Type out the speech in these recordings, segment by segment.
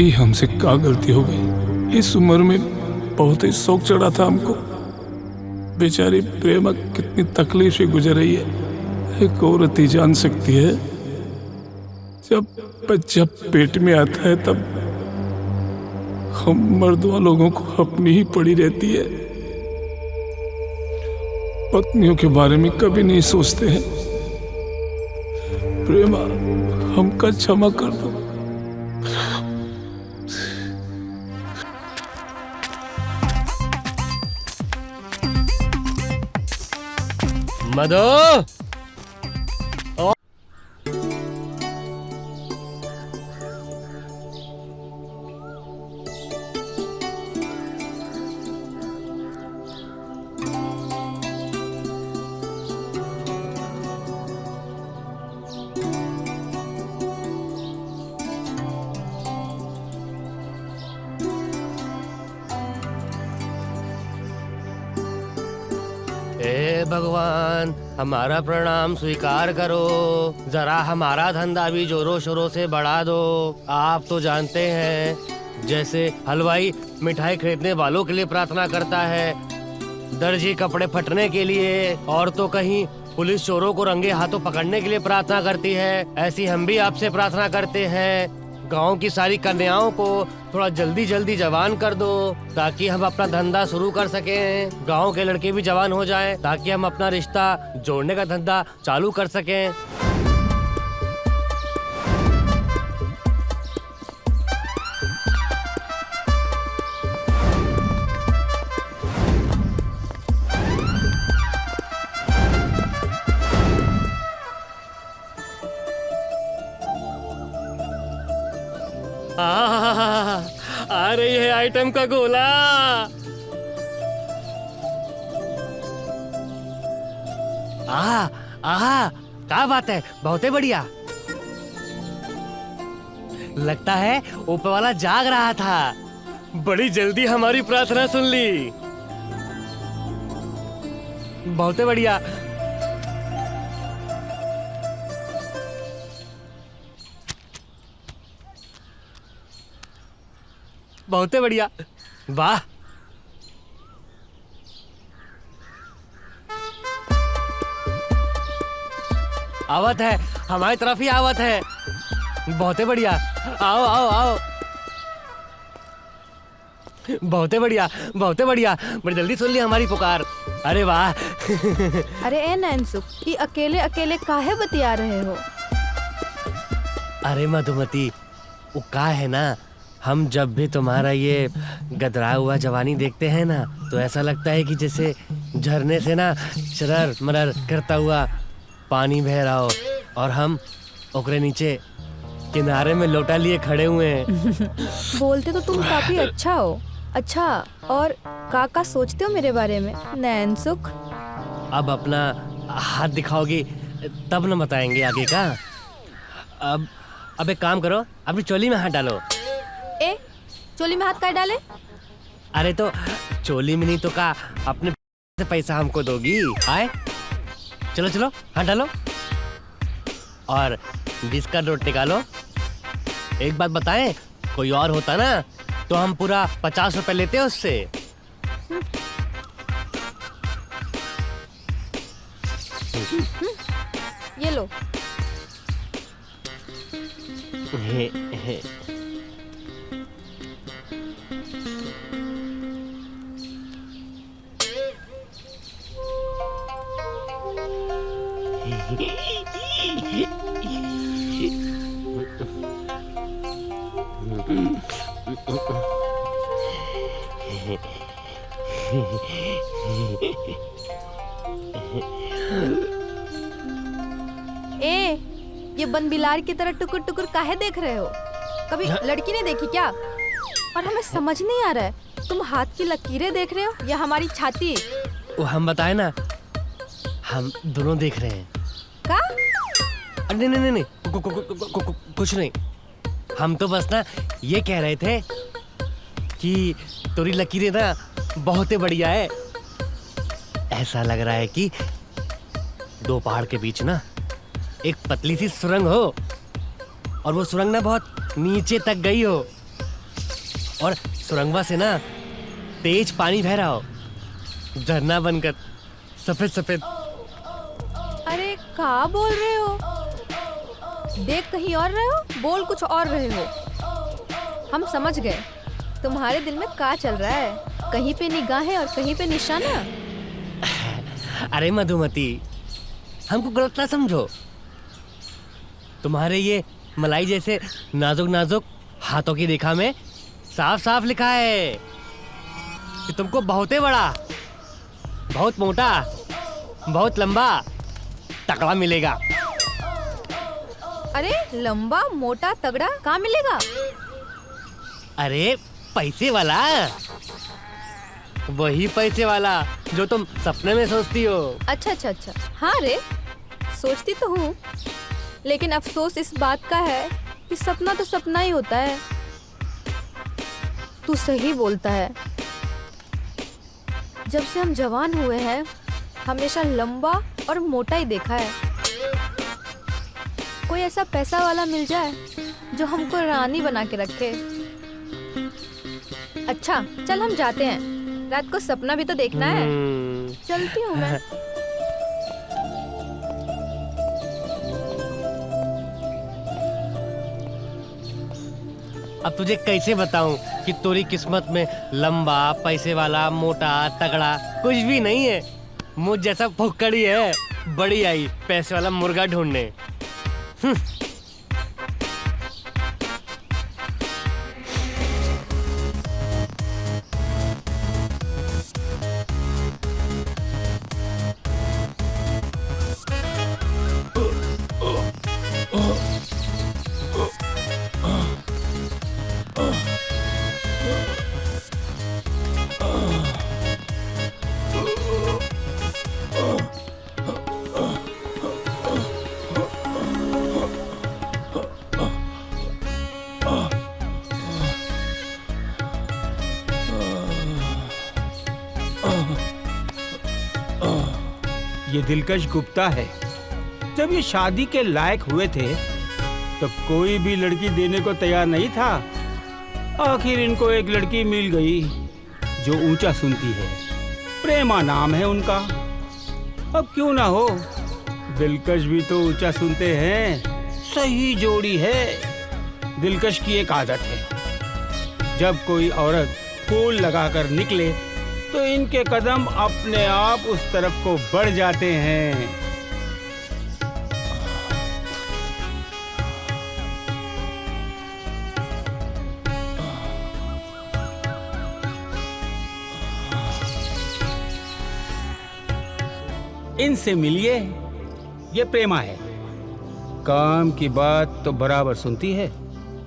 Aunty हमसे क्या गलती हो गई? इस उम्र में बहुत ही शौक चढ़ा था हमको। बेचारी प्रेमा कितनी तकलीफ से गुजर रही है, एक औरत ही जान सकती है। जब बच्चा पेट में आता है तब हम मर्दों लोगों को अपनी ही पड़ी रहती है। पत्नियों के बारे में कभी नहीं सोचते हैं। प्रेमा, हमका क्षमा कर दो। मधु, हे भगवान, हमारा प्रणाम स्वीकार करो। जरा हमारा धंधा भी जोरों शोरों से बढ़ा दो। आप तो जानते हैं, जैसे हलवाई मिठाई खरीदने वालों के लिए प्रार्थना करता है, दर्जी कपड़े फटने के लिए, और तो कहीं पुलिस चोरों को रंगे हाथों पकड़ने के लिए प्रार्थना करती है, ऐसी हम भी आपसे प्रार्थना करते हैं। गांव की सारी कन्याओं को थोड़ा जल्दी जल्दी जवान कर दो, ताकि हम अपना धंधा शुरू कर सकें। गांव के लड़के भी जवान हो जाएं, ताकि हम अपना रिश्ता जोड़ने का धंधा चालू कर सकें। आ रही है आइटम का गोला। क्या बात है, बहुत ही बढ़िया। लगता है ऊपर वाला जाग रहा था, बड़ी जल्दी हमारी प्रार्थना सुन ली। बहुत ही बढ़िया। बहुत बढ़िया, वाह। आवत है, हमारी तरफ ही आवत है। बहुत बढ़िया, आओ आओ आओ। बहुत बढ़िया, बहुत बढ़िया, बड़ी जल्दी सुन ली हमारी पुकार। अरे वाह। अरे ए नैनसुख, ये अकेले अकेले काहे बतिया रहे हो? अरे मधुमती, वो का है ना, हम जब भी तुम्हारा ये गदरा हुआ जवानी देखते हैं ना, तो ऐसा लगता है कि जैसे झरने से ना शरर मरर करता हुआ पानी बह रहा हो, और हम ओकरे नीचे किनारे में लोटा लिए खड़े हुए हैं। बोलते तो तुम काफी अच्छा हो। अच्छा, और काका सोचते हो मेरे बारे में नैनसुख? अब अपना हाथ दिखाओगी तब न बताएंगे आगे का। अब एक काम करो, अपनी चोली में हाथ डालो। ए, चोली में हाथ काहे डाले? अरे तो चोली में नहीं तो का अपने से पैसा हमको दोगी? आए, चलो चलो हाथ डालो और 20 का नोट निकालो। एक बात बताएं, कोई और होता ना तो हम पूरा 50 रुपए लेते हैं उससे। ये लो। ए, ये बन बिलार की तरह टुकुर टुकुर काहे देख रहे हो? कभी लड़की नहीं देखी क्या? और हमें समझ नहीं आ रहा है, तुम हाथ की लकीरें देख रहे हो या हमारी छाती? वो हम बताए ना, हम दोनों देख रहे हैं। का? नहीं नहीं नहीं, कुछ नहीं। हम तो बस ना ये कह रहे थे कि तेरी लकीरें ना बहुत ही बढ़िया है। ऐसा लग रहा है कि दो पहाड़ के बीच ना एक पतली सी सुरंग हो, और वो सुरंग ना बहुत नीचे तक गई हो, और सुरंगवा से ना तेज पानी बह रहा हो, झरना बनकर सफेद सफेद। अरे क्या बोल रहे हो? देख कहीं और रहे हो, बोल कुछ और रहे हो। हम समझ गए तुम्हारे दिल में क्या चल रहा है। कहीं पे निगाहें और कहीं पे निशाना। अरे मधुमती, हमको गलत ना समझो। तुम्हारे ये मलाई जैसे नाजुक नाजुक हाथों की रेखा में साफ साफ लिखा है कि तुमको बहुत ही बड़ा, बहुत मोटा, बहुत लंबा तगड़ा मिलेगा। अरे लंबा मोटा तगड़ा कहाँ मिलेगा? अरे पैसे वाला, वही पैसे वाला जो तुम सपने में सोचती हो। अच्छा अच्छा अच्छा, हाँ रे, सोचती तो हूँ, लेकिन अफसोस इस बात का है कि सपना तो सपना ही होता है। तू सही बोलता है। जब से हम जवान हुए हैं हमेशा लंबा और मोटा ही देखा है। कोई ऐसा पैसा वाला मिल जाए जो हमको रानी बना के रखे। अच्छा चल हम जाते हैं, रात को सपना भी तो देखना है। चलती हूँ मैं। अब तुझे कैसे बताऊं कि तेरी किस्मत में लंबा, पैसे वाला, मोटा, तगड़ा कुछ भी नहीं है। मुझ जैसा भुक्कड़ी है, बड़ी आई पैसे वाला मुर्गा ढूंढने। ये दिलकश गुप्ता है। जब ये शादी के लायक हुए थे तब कोई भी लड़की देने को तैयार नहीं था। आखिर इनको एक लड़की मिल गई जो ऊंचा सुनती है। प्रेमा नाम है उनका। अब क्यों ना हो, दिलकश भी तो ऊंचा सुनते हैं। सही जोड़ी है। दिलकश की एक आदत है, जब कोई औरत फूल लगाकर निकले तो इनके कदम अपने आप उस तरफ को बढ़ जाते हैं। इनसे मिलिए, ये प्रेमा है। काम की बात तो बराबर सुनती है,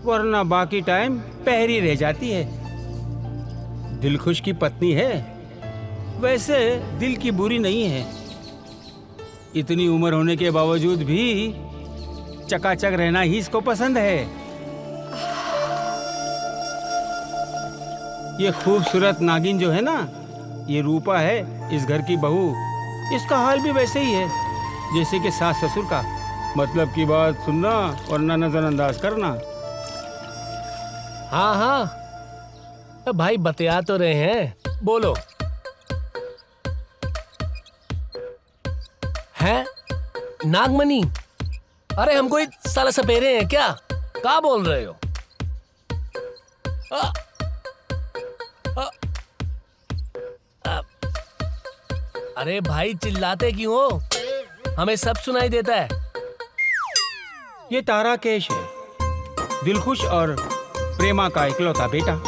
वरना बाकी टाइम पहरी रह जाती है। दिलखुश की पत्नी है, वैसे दिल की बुरी नहीं है। इतनी उम्र होने के बावजूद भी चकाचक रहना ही इसको पसंद है। ये खूबसूरत नागिन जो है ना, ये रूपा है, इस घर की बहू। इसका हाल भी वैसे ही है जैसे कि सास ससुर का। मतलब की बात सुनना वरना नजरअंदाज करना। हाँ हाँ भाई, बतिया तो रहे हैं, बोलो। हैं नागमणि? अरे हम कोई साला सपेरे हैं क्या? क्या बोल रहे हो? आ, आ, आ, अरे भाई चिल्लाते क्यों हो? हमें सब सुनाई देता है। ये ताराकेश है, दिलखुश और प्रेमा का इकलौता बेटा।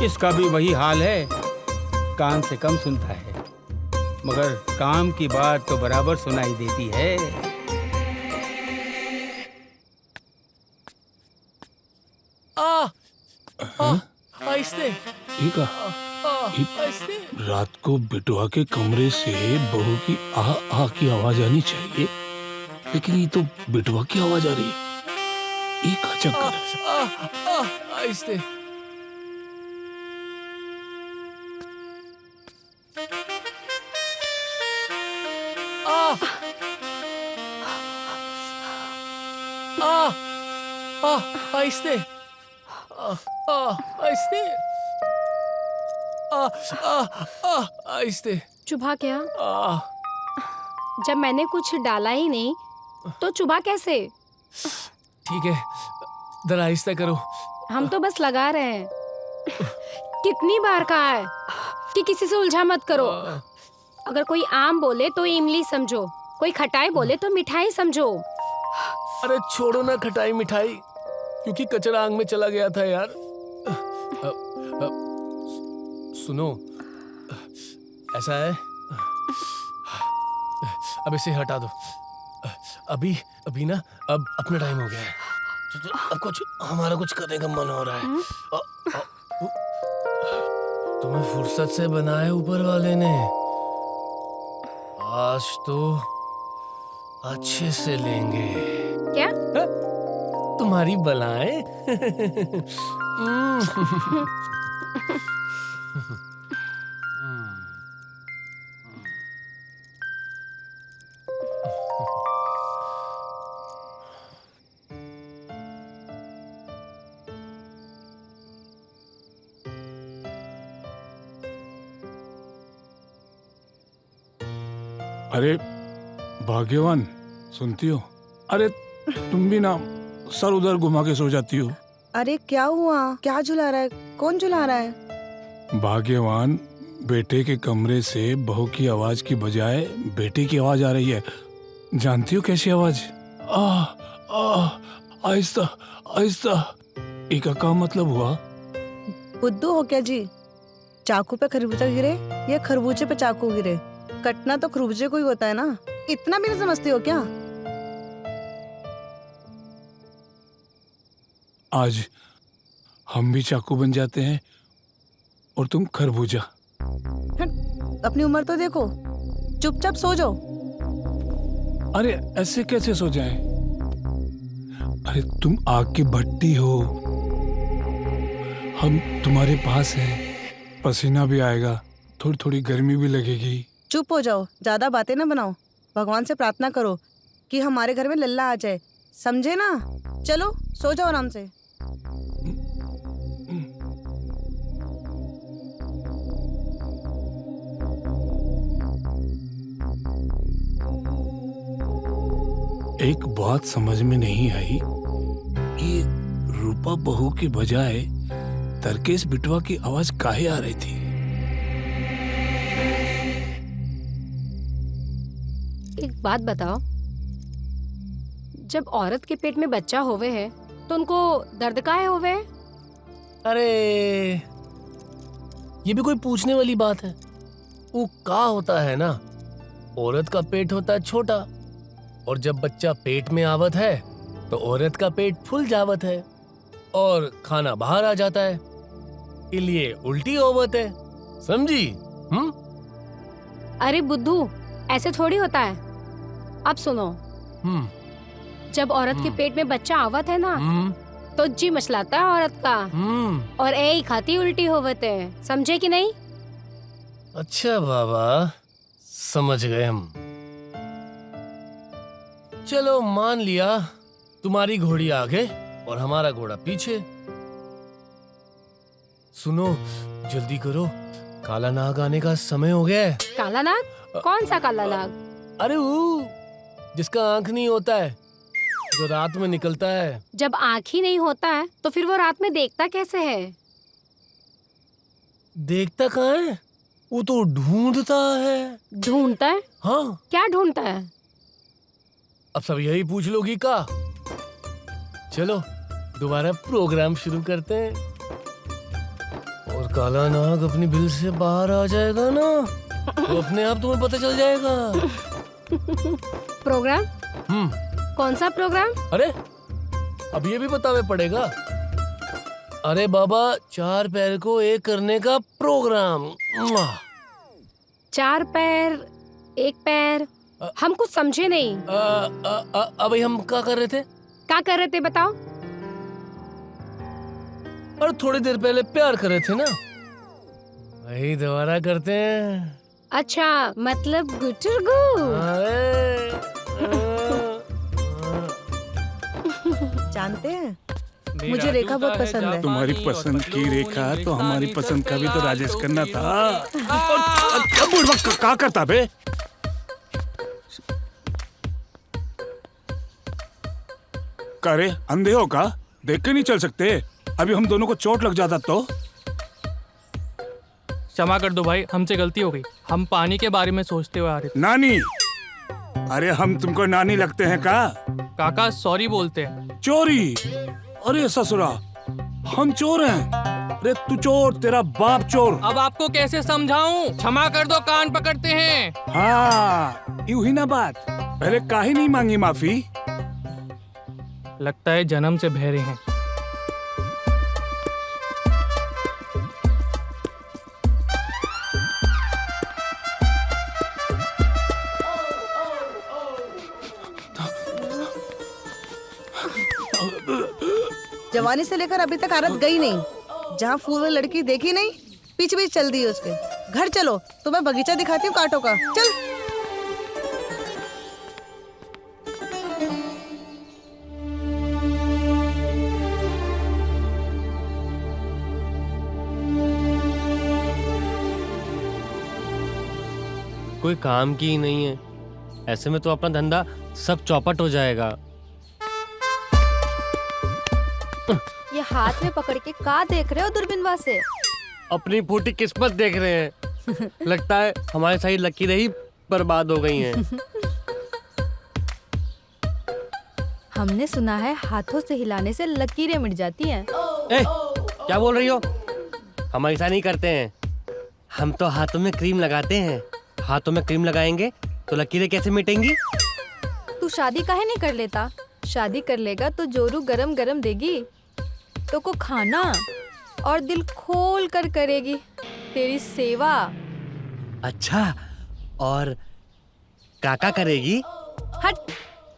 इसका भी वही हाल है, कान से कम सुनता है मगर काम की बात तो बराबर सुनाई देती है। आहिस्ते ठीक है। रात को बिटवा के कमरे से बहू की आ की आवाज आनी चाहिए, लेकिन ये तो बिटवा की आवाज आ रही है। एक चक्कर। आहिस्ते। आहिस्ते। आहिस्ते। आहिस्ते। चुभा क्या? आ, जब मैंने कुछ डाला ही नहीं तो चुभा कैसे? ठीक है, जरा आहिस्ता करो। हम तो बस लगा रहे हैं। कितनी बार कहा है कि किसी से उलझा मत करो। अगर कोई आम बोले तो इमली समझो, कोई खटाई बोले तो मिठाई समझो। अरे छोड़ो ना खटाई मिठाई, क्योंकि कचरा आंख में चला गया था यार। सुनो, ऐसा है, अब इसे हटा दो। अभी ना, अब अपना टाइम हो गया है। अब हमारा कुछ करने का मन हो रहा है। तुम्हें फुर्सत से बनाए ऊपर वाले ने, आज तो अच्छे से लेंगे। क्या? तुम्हारी बलाएं। अरे भाग्यवान, सुनती हो? अरे तुम भी ना सर उधर घुमा के सो जाती हो। अरे क्या हुआ? क्या झुला रहा है? कौन झुला रहा है? भाग्यवान, बेटे के कमरे से बहू की आवाज की बजाय बेटी की आवाज आ रही है। जानती हो कैसी आवाज? आहिस्ता आहिस्ता। एक का मतलब हुआ? बुद्धू हो क्या जी? चाकू पे खरबूजा गिरे या खरबूजे पे चाकू गिरे, कटना तो खरबूजे को ही होता है ना। इतना भी नहीं समझती हो क्या? आज हम भी चाकू बन जाते हैं और तुम खरबूजा। अपनी उम्र तो देखो, चुपचाप सो जाओ। अरे ऐसे कैसे सो जाएं? अरे तुम आग की भट्टी हो, हम तुम्हारे पास हैं। पसीना भी आएगा, थोड़ी थोड़ी गर्मी भी लगेगी। चुप हो जाओ, ज्यादा बातें ना बनाओ। भगवान से प्रार्थना करो कि हमारे घर में लल्ला आ जाए, समझे ना? चलो सो जाओ आराम से। एक बात समझ में नहीं आई, ये रूपा बहू के बजाय तरकेश बिटवा की आवाज काहे आ रही थी? एक बात बताओ, जब औरत के पेट में बच्चा होवे है तो उनको दर्द काहे होवे? अरे ये भी कोई पूछने वाली बात है? वो का होता है ना, औरत का पेट होता है छोटा, और जब बच्चा पेट में आवत है तो औरत का पेट फूल जावत है और खाना बाहर आ जाता है, इसलिए उल्टी होवत है। समझी? अरे बुद्धू, ऐसे थोड़ी होता है। अब सुनो, जब औरत के पेट में बच्चा आवत है ना तो जी मचलाता है औरत का, और ए ही खाती उल्टी होवत है। समझे कि नहीं? अच्छा बाबा, समझ गए हम। चलो मान लिया, तुम्हारी घोड़ी आगे और हमारा घोड़ा पीछे। सुनो, जल्दी करो, काला नाग आने का समय हो गया है। काला नाग? कौन सा काला नाग? अरे वो जिसका आंख नहीं होता है, जो रात में निकलता है। जब आँख ही नहीं होता है तो फिर वो रात में देखता कैसे है? देखता कहाँ है, वो तो ढूंढता है। ढूंढता है? हाँ। क्या ढूंढता है? अब सब यही पूछ लोगी का? चलो दोबारा प्रोग्राम शुरू करते हैं, और काला नाग अपनी बिल से बाहर आ जाएगा ना तो अपने आप तुम्हें पता चल जाएगा। प्रोग्राम? कौन सा प्रोग्राम? अरे अब ये भी बतावे पड़ेगा। अरे बाबा, 4 पैर को एक करने का प्रोग्राम। 4 पैर 1 पैर, हम कुछ समझे नहीं। अभी हम क्या कर रहे थे? क्या कर रहे थे बताओ? और थोड़ी देर पहले प्यार कर रहे थे ना, वही दोबारा करते हैं। अच्छा, मतलब गुटरगु। जानते हैं, मुझे रेखा बहुत पसंद है। तुम्हारी पसंद की रेखा तो हमारी पसंद का भी तो राजेश करना था। क्या करता बे? करे अंधे हो का? देख के नहीं चल सकते? अभी हम दोनों को चोट लग जाता तो? क्षमा कर दो भाई, हमसे गलती हो गई। हम पानी के बारे में सोचते हुए आ रहे थे। नानी? अरे हम तुमको नानी लगते हैं का? काका सॉरी बोलते हैं। चोरी? अरे ससुरा, हम चोर हैं। अरे तू चोर, तेरा बाप चोर। अब आपको कैसे समझाऊं? क्षमा कर दो, कान पकड़ते हैं। हाँ, यूं ही ना बात। पहले काहे नहीं मांगी माफी? लगता है जन्म से बहरे हैं। जवानी से लेकर अभी तक आदत गई नहीं। जहाँ फूल वाली लड़की देखी नहीं, पीछे पीछे चल दी उसके। घर चलो, तुम्हें बगीचा दिखाती हूँ कांटों का। चल। कोई काम की ही नहीं है, ऐसे में तो अपना धंधा सब चौपट हो जाएगा। ये हाथ में पकड़ के का देख रहे हो दूरबीनवा से? अपनी फूटी किस्मत देख रहे हैं। लगता है हमारी सारी लकीरें ही बर्बाद हो गई हैं। हमने सुना है हाथों से हिलाने से लकीरें मिट जाती हैं। क्या बोल रही हो? हम ऐसा नहीं करते हैं। हम तो हाथों में क्रीम लगाते हैं। हाथों में क्रीम लगाएंगे तो लकीरें कैसे मिटेंगी? तू शादी काहे नहीं कर लेता? शादी कर लेगा तो जोरू गरम गरम देगी तो को खाना और दिल खोल कर करेगी तेरी सेवा। अच्छा, और काका करेगी? हट,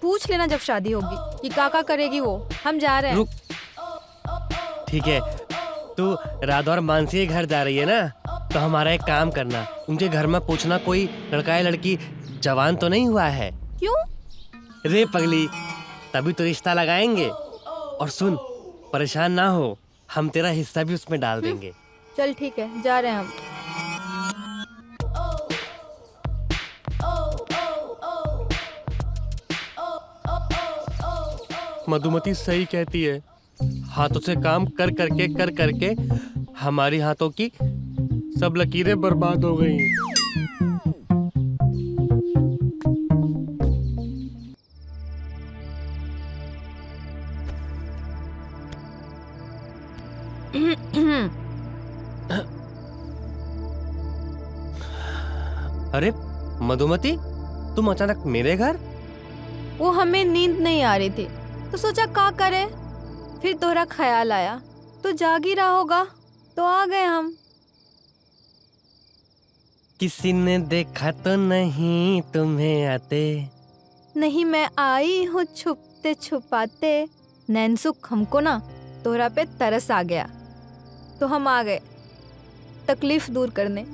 पूछ लेना जब शादी होगी कि काका करेगी वो। हम जा रहे हैं। रुक, ठीक है। तू राधा और मानसी के घर जा रही है ना, तो हमारा एक काम करना, उनके घर में पूछना कोई लड़का या लड़की जवान तो नहीं हुआ है। क्यों? रे पगली, तभी तो रिश्ता लगाएंगे। और सुन, परेशान ना हो, हम तेरा हिस्सा भी उसमें डाल देंगे। चल ठीक है, जा रहे हैं हम। मधुमती सही कहती है। हाथों से काम कर करके हमारी हाथों की सब लकीरें बर्बाद हो गई। अरे मधुमती, तुम अचानक मेरे घर? वो हमें नींद नहीं आ रही थी तो सोचा का करे, फिर तोहरा ख्याल आया तो जाग ही रहा होगा तो आ गए हम। किसी ने देखा तो नहीं तुम्हें आते? नहीं, मैं आई हूँ छुपते छुपाते। नैनसुख, हमको ना तोहरा पे तरस आ गया तो हम आ गए तकलीफ दूर करने।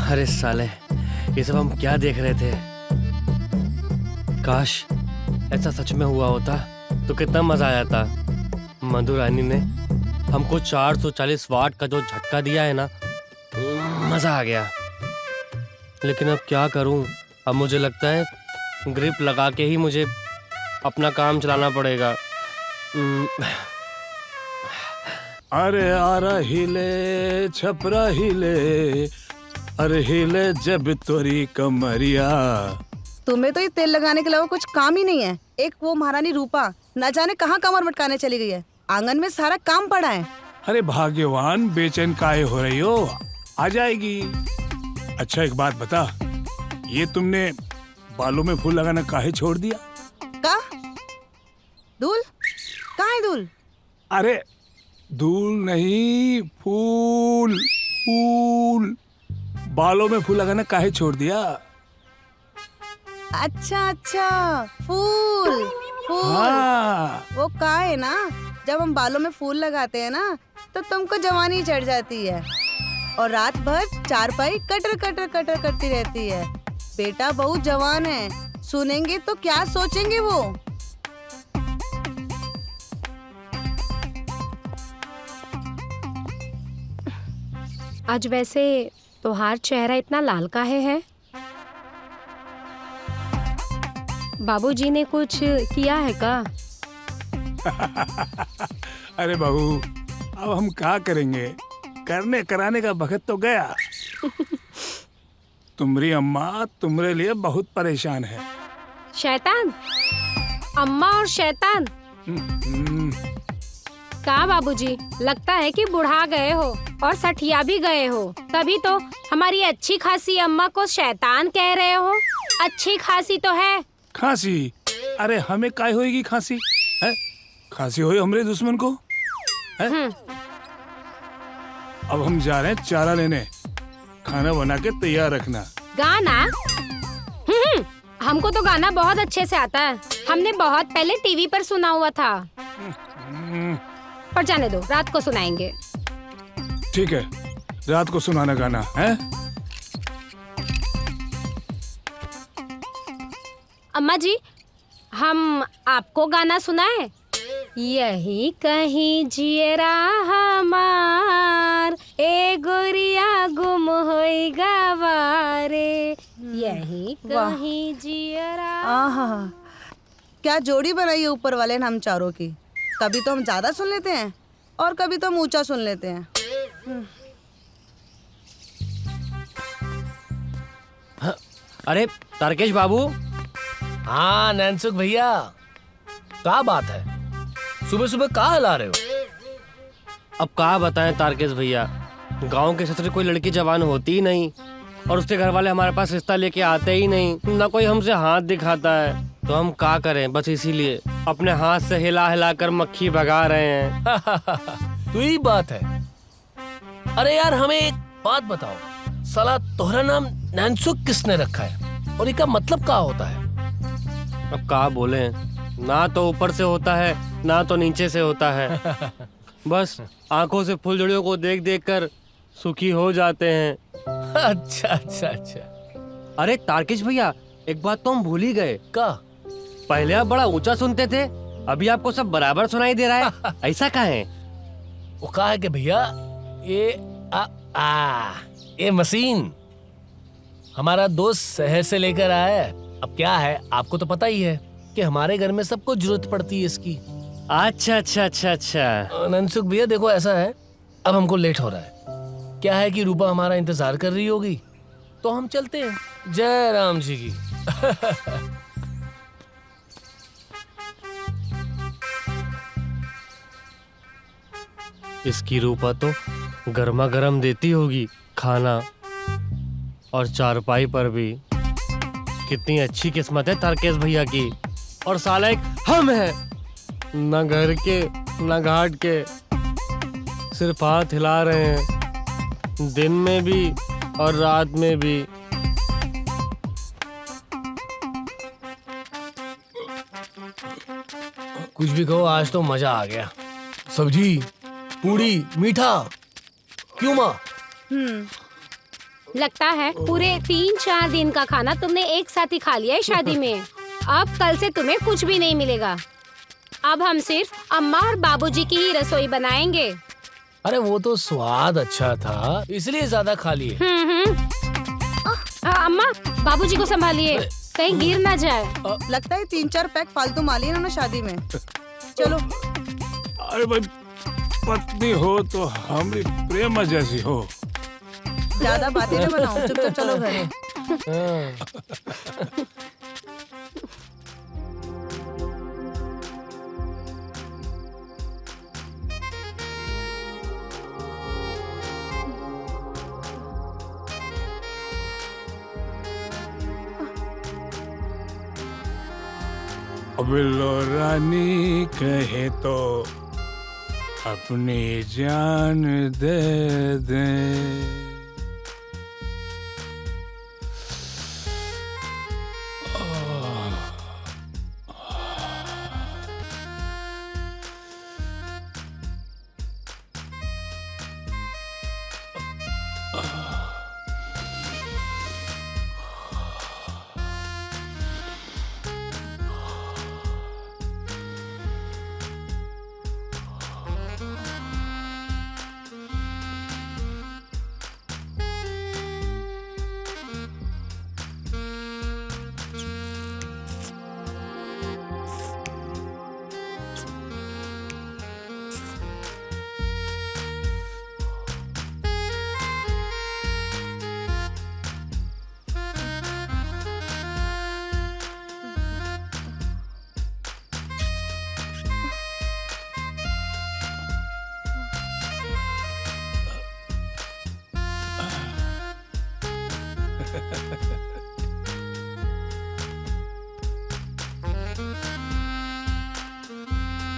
अरे साले, ये सब हम क्या देख रहे थे? काश ऐसा सच में हुआ होता तो कितना मजा आया था। मधु रानी ने हमको 440 वाट का जो झटका दिया है ना, मजा आ गया। लेकिन अब क्या करूं? अब मुझे लगता है ग्रिप लगा के ही मुझे अपना काम चलाना पड़ेगा। अरे आरा हिले छपरा हिले, अरे हिले जब तोरी कमरिया। तुम्हें तो ये तेल लगाने के अलावा कुछ काम ही नहीं है। एक वो महारानी रूपा न जाने कहाँ कमर मटकाने चली गई है। आंगन में सारा काम पड़ा है। अरे भाग्यवान, बेचैन काहे हो रही हो? आ जाएगी। अच्छा एक बात बता, ये तुमने बालों में फूल लगाना काहे छोड़ दिया? का दूल? कहाँ है दूल? अरे धूल नहीं, फूल फूल। बालों में फूल लगाना काहे छोड़ दिया? अच्छा अच्छा, फूल फूल। हाँ। वो का है ना, जब हम बालों में फूल लगाते हैं ना तो तुमको जवानी चढ़ जाती है और रात भर चारपाई कटर कटर कटर करती रहती है। बेटा बहुत जवान है, सुनेंगे तो क्या सोचेंगे वो। आज वैसे तोहार चेहरा इतना लाल काहे है? बाबूजी ने कुछ किया है का? अरे बहू, अब हम क्या करेंगे? करने कराने का वक्त तो गया। तुम्हारी अम्मा तुम्हारे लिए बहुत परेशान है। शैतान? अम्मा और शैतान? का बाबूजी, लगता है कि बुढ़ा गए हो और सठिया भी गए हो, तभी तो हमारी अच्छी खासी अम्मा को शैतान कह रहे हो। अच्छी खासी तो है। खांसी? अरे हमें काय होएगी खांसी? है? खांसी होए हमारे दुश्मन को? है? अब हम जा रहे हैं चारा लेने, खाना बना के तैयार रखना। गाना? हमको तो गाना बहुत अच्छे से आता है, हमने बहुत पहले टीवी पर सुना हुआ था। पर जाने दो, रात को सुनाएंगे। ठीक है, रात को सुनाना गाना है। अम्मा जी, हम आपको गाना सुनाए? यही कहीं जियरा हमार, ए गोरिया गुम होई गवारे, यही कहीं जियरा। आहा, क्या जोड़ी बनाई है ऊपर वाले ने हम चारों की। कभी तो हम ज्यादा सुन लेते हैं और कभी तो हम ऊंचा सुन लेते हैं। अरे तारकेश बाबू। हाँ नैनसुख भैया, क्या बात है? सुबह सुबह कहाँ ला रहे हो? अब कहा बताएं तारकेश भैया, गांव के ससुर कोई लड़की जवान होती ही नहीं और उसके घर वाले हमारे पास रिश्ता लेके आते ही नहीं, ना कोई हमसे हाथ दिखाता है। तो हम क्या करें, बस इसीलिए अपने हाथ से हिला हिला कर मक्खी भगा रहे हैं। तो यही बात है। अरे यार हमें एक बात बताओ, साला तोहरा नाम नैनसुख किसने रखा है और इसका मतलब क्या होता है? अब क्या बोले, ना तो ऊपर से होता है ना तो नीचे से होता है। बस आंखों से फुलझड़ियों को देख देख कर सुखी हो जाते हैं। अच्छा अच्छा अच्छा। अरे तारकेश भैया, एक बात तो हम भूल ही गए। का? पहले आप बड़ा ऊंचा सुनते थे, अभी आपको सब बराबर सुनाई दे रहा है। ऐसा कहाँ है? वो कहा है कि भैया ये मशीन हमारा दोस्त शहर से लेकर आया है। अब क्या है, आपको तो पता ही है कि हमारे घर में सबको जरूरत पड़ती है इसकी। अच्छा अच्छा अच्छा अच्छा। ननसुख भैया देखो, ऐसा है अब हमको लेट हो रहा है। क्या है कि रूपा हमारा इंतजार कर रही होगी, तो हम चलते हैं। जय राम जी की। इसकी रूपा तो गर्मा गर्म देती होगी खाना, और चारपाई पर भी। कितनी अच्छी किस्मत है तारकेश भैया की। और साला एक हम है, न घर के न घाट के, सिर्फ हाथ हिला रहे हैं, दिन में भी और रात में भी। कुछ भी कहो, आज तो मजा आ गया। सब्जी, पूड़ी, मीठा। क्यों माँ? लगता है पूरे 3-4 दिन का खाना तुमने एक साथ ही खा लिया है शादी में। अब कल से तुम्हें कुछ भी नहीं मिलेगा। अब हम सिर्फ अम्मा और बाबूजी की ही रसोई बनाएंगे। अरे वो तो स्वाद अच्छा था, इसलिए ज्यादा खा लिए। अम्मा, बाबूजी को संभालिए, कहीं गिर ना जाए। लगता है 3-4 पैक फालतू माली इन्होंने शादी में। चलो। अरे भाई, पत्नी हो तो हमारी प्रेम जैसी हो। ज्यादा बातें ना बनाओ, चुपचाप चलो घर। अब लो रानी कहे तो अपनी जान दे दे।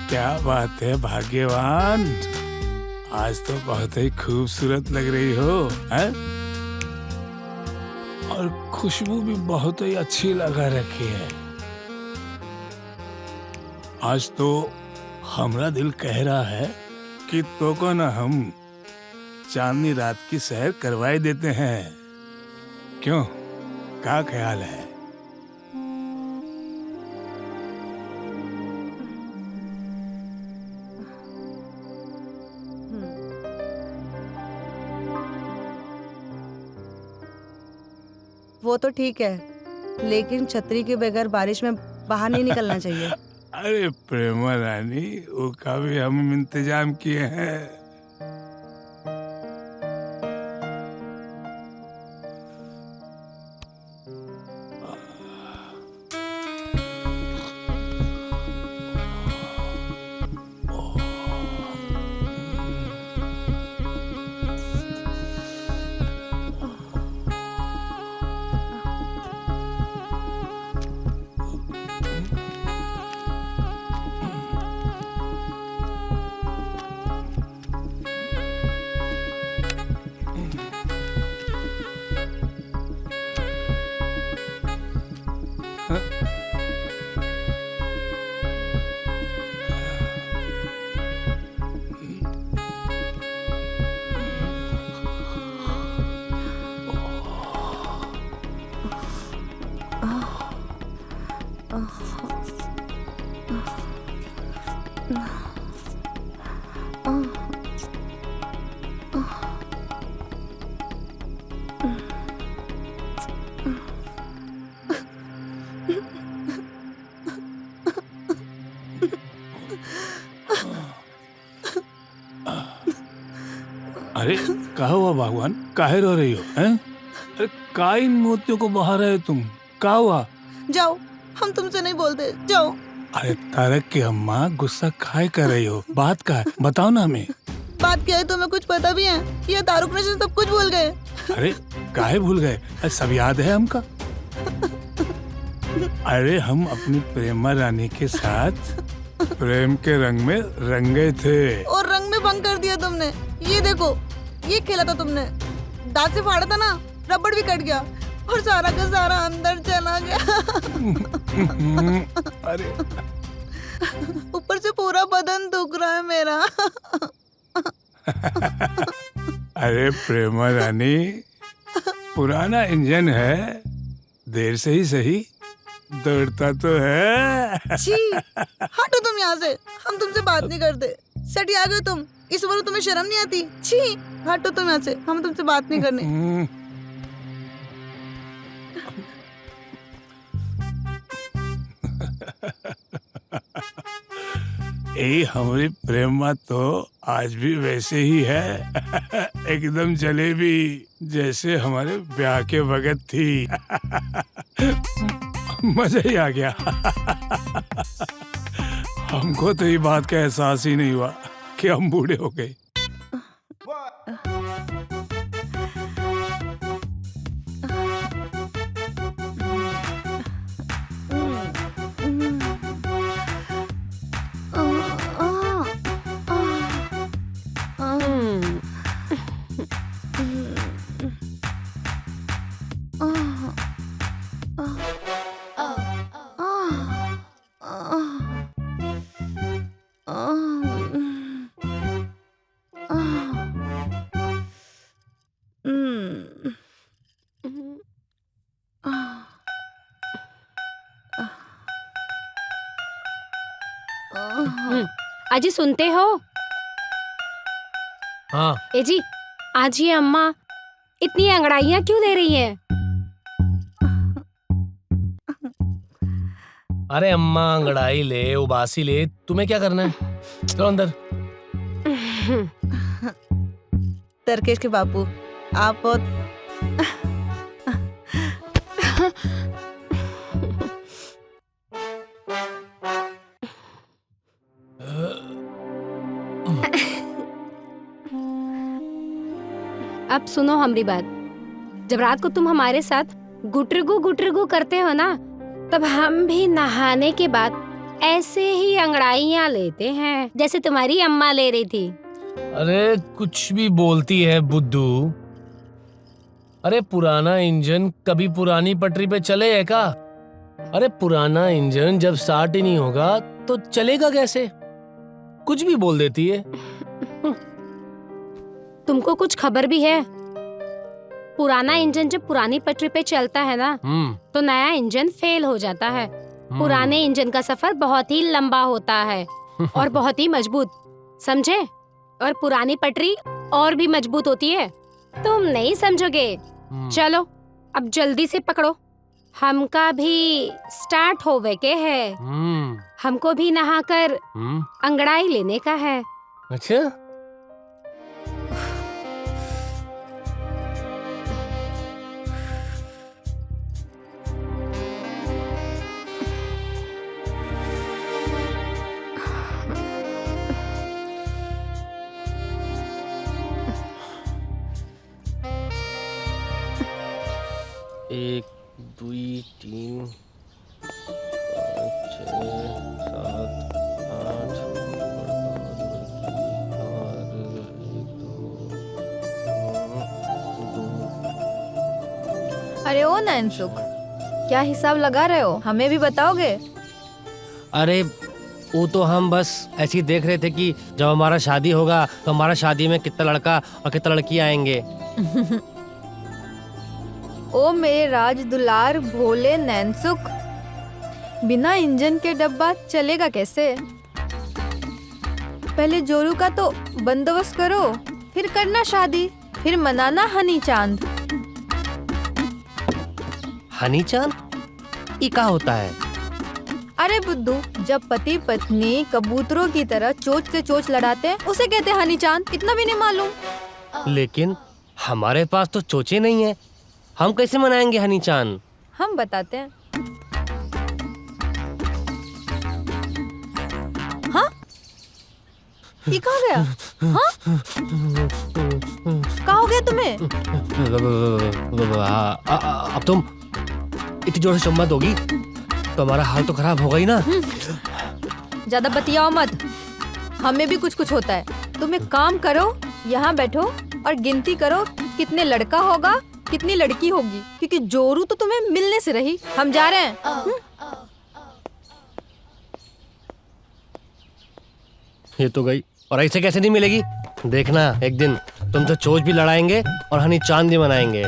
क्या बात है भाग्यवान, आज तो बहुत ही खूबसूरत लग रही हो, हैं? और खुशबू भी बहुत ही अच्छी लगा रखी है। आज तो हमारा दिल कह रहा है कि तो को ना हम चांदनी रात की सैर करवाए देते हैं। क्यों, क्या ख्याल है? वो तो ठीक है, लेकिन छतरी के बगैर बारिश में बाहर नहीं निकलना चाहिए। अरे प्रेमा रानी, वो का भी हम इंतजाम किए हैं। अरे कहा हुआ भगवान, काहे रो रही हो, हैं? अरे का इन मोतियों को बहा रहे हो तुम? का हुआ? जाओ, हम तुमसे नहीं बोलते, जाओ। अरे तारक की अम्मा, गुस्सा काहे कर रही हो? बात का है, बताओ ना हमें। बात क्या है, तुम्हें कुछ पता भी है? ये तारुक ने सब कुछ भूल गए। अरे काहे भूल गए? अरे सब याद है हमका। अरे हम अपनी प्रेमा रानी के साथ प्रेम के रंग में रंगे थे। और रंग में भंग कर दिया तुमने। ये देखो, ये खेला था तुमने, दांत से फाड़ा था ना, रबड़ भी कट गया और सारा का सारा अंदर चला गया। अरे ऊपर से पूरा बदन दुख रहा है मेरा। अरे प्रेमा रानी, पुराना इंजन है, देर से ही सही दौड़ता तो है। छी, हटो तुम यहाँ से, हम तुमसे बात नहीं करते। सटी आ गए तुम, इस उम्र में तुम्हें शर्म नहीं आती? छी, हटो तुम यहाँ से, हम तुमसे बात नहीं करने। ए हमारी प्रेमा तो आज भी वैसे ही है। एकदम जलेबी, जैसे हमारे ब्याह के वक्त थी। मजा ही आ गया। हमको तो ये बात का एहसास ही नहीं हुआ कि हम बूढ़े हो गए। अजी सुनते हो? हाँ। ए जी, आज ये अम्मा इतनी अंगड़ाइयाँ क्यों दे रही हैं? अरे अम्मा अंगड़ाई ले, उबासी ले, तुम्हें क्या करना है? चलो अंदर। तरकेश के बापू, आप बहुत अब सुनो हमारी बात। जब रात को तुम हमारे साथ गुटरगू करते हो ना, तब हम भी नहाने के बाद ऐसे ही अंगड़ाइयाँ लेते हैं जैसे तुम्हारी अम्मा ले रही थी। अरे कुछ भी बोलती है बुद्धू। अरे पुराना इंजन कभी पुरानी पटरी पे चले है का? अरे पुराना इंजन जब स्टार्ट ही नहीं होगा तो चलेगा कैसे? कुछ भी बोल देती है। तुमको कुछ खबर भी है? पुराना इंजन जब पुरानी पटरी पे चलता है ना, तो नया इंजन फेल हो जाता है। पुराने इंजन का सफर बहुत ही लंबा होता है और बहुत ही मजबूत, समझे? और पुरानी पटरी और भी मजबूत होती है। तुम नहीं समझोगे। चलो अब जल्दी से पकड़ो, हमका भी स्टार्ट होवे के है। हमको भी नहाकर अंगड़ाई लेने का है। अच्छा, एक, दुई, तीन, 5, 6, 7, 8, 2। अरे ओ नैनसुख, क्या हिसाब लगा रहे हो? हमें भी बताओगे? अरे वो तो हम बस ऐसे ही देख रहे थे कि जब हमारा शादी होगा तो हमारा शादी में कितना लड़का और कितना लड़की आएंगे। ओ मेरे राज दुलार भोले नैनसुख, बिना इंजन के डब्बा चलेगा कैसे? पहले जोरू का तो बंदोबस्त करो, फिर करना शादी, फिर मनाना हनी चांद। हनी चांद? ये क्या होता है? अरे बुद्धू, जब पति पत्नी कबूतरों की तरह चोंच से चोंच लड़ाते हैं उसे कहते हैं हनी चांद। इतना भी नहीं मालूम? लेकिन हमारे पास तो चोचे नहीं है, हम कैसे मनाएंगे हनी चांद? हम बताते हैं। हाँ, ये कहाँ गया? हाँ, कहाँ हो गया तुम्हें? अब तुम इतनी जोर से चुम्मा दोगी तो हमारा हाल तो खराब होगा ही ना। ज्यादा बतियाओ मत, हमें भी कुछ कुछ होता है। तुम एक काम करो, यहाँ बैठो और गिनती करो कितने लड़का होगा कितनी लड़की होगी, क्योंकि जोरू तो तुम्हें मिलने से रही। हम जा रहे हैं। ये तो गई, और ऐसे कैसे नहीं मिलेगी? देखना एक दिन तुमसे चोच भी लड़ाएंगे और हनी चांद भी मनाएंगे,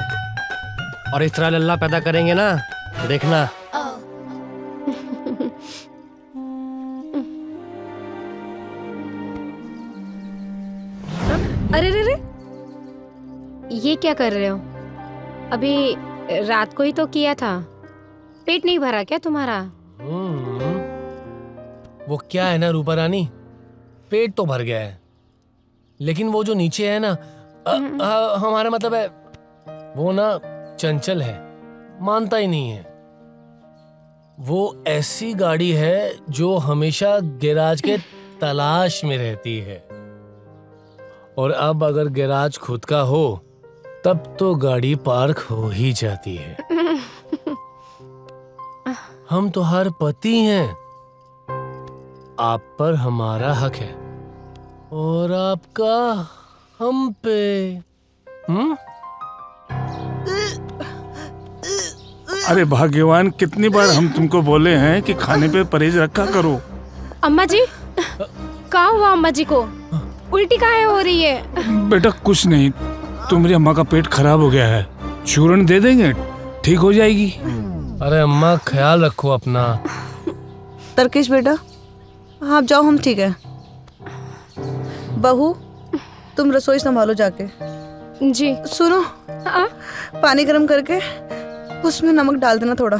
और इस तरह लल्ला पैदा करेंगे ना, देखना। अरे रे रे, ये क्या कर रहे हो? अभी रात को ही तो किया था। पेट नहीं भरा क्या तुम्हारा? वो क्या है ना रूपा रानी, पेट तो भर गया है, लेकिन वो जो नीचे है ना, हमारा मतलब है वो ना चंचल है, मानता ही नहीं है। वो ऐसी गाड़ी है जो हमेशा गैराज के तलाश में रहती है, और अब अगर गैराज खुद का हो तब तो गाड़ी पार्क हो ही जाती है। हम तो हर पति हैं, आप पर हमारा हक है और आपका हम पे। अरे भाग्यवान, कितनी बार हम तुमको बोले हैं कि खाने पे परहेज रखा करो। अम्मा जी, क्या हुआ अम्मा जी को? उल्टी काहे हो रही है? बेटा कुछ नहीं, तुम्हारी अम्मा का पेट खराब हो गया है, चूरन दे देंगे, ठीक हो जाएगी। अरे अम्मा, ख्याल रखो अपना। तरकेश बेटा, आप जाओ, हम ठीक है। बहू, तुम रसोई संभालो जाके। जी। सुनो, पानी गर्म करके उसमें नमक डाल देना थोड़ा।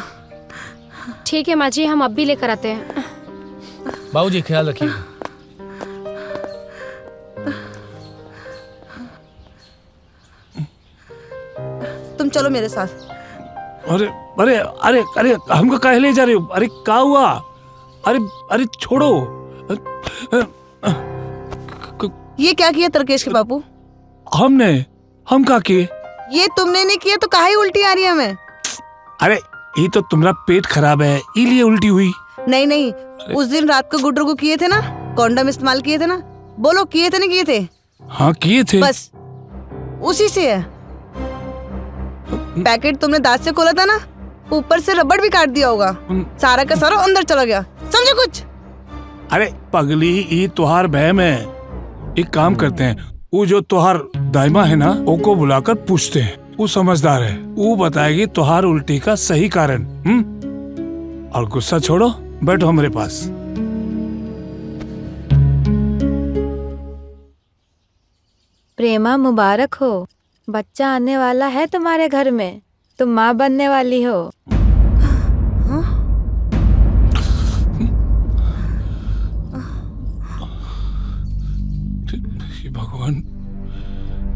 ठीक है माँ जी, हम अब भी लेकर आते हैं। बाबूजी ख्याल रखिए। तुम चलो मेरे साथ। अरे अरे अरे अरे, हमको काहे ले जा रहे हो? अरे क्या हुआ? अरे अरे छोड़ो। ये क्या किया तरकेश के बापू? हम क्या किए? ये तुमने नहीं किया तो काहे उल्टी आ रही है हमें? अरे ये तो तुम्हारा पेट खराब है, इसलिए उल्टी हुई। नहीं नहीं, उस दिन रात को गुड्डू को किए थे ना, कॉन्डम इस्तेमाल किए थे ना? बोलो, किए थे नहीं किए थे? हाँ किए थे। बस उसी से है। पैकेट तुमने दांत से खोला था ना, ऊपर से रबड़ भी काट दिया होगा, सारा का सारा अंदर चला गया। समझो कुछ? अरे पगली, ये तुहार बहम है। एक काम करते हैं, वो जो तुहार दाइमा है ना, वो को बुलाकर पूछते हैं, वो समझदार है, वो बताएगी तुहार उल्टी का सही कारण। और गुस्सा छोड़ो, बैठो हमारे पास। प्रेमा, मुबारक हो, बच्चा आने वाला है तुम्हारे घर में, तुम माँ बनने वाली हो। भगवान,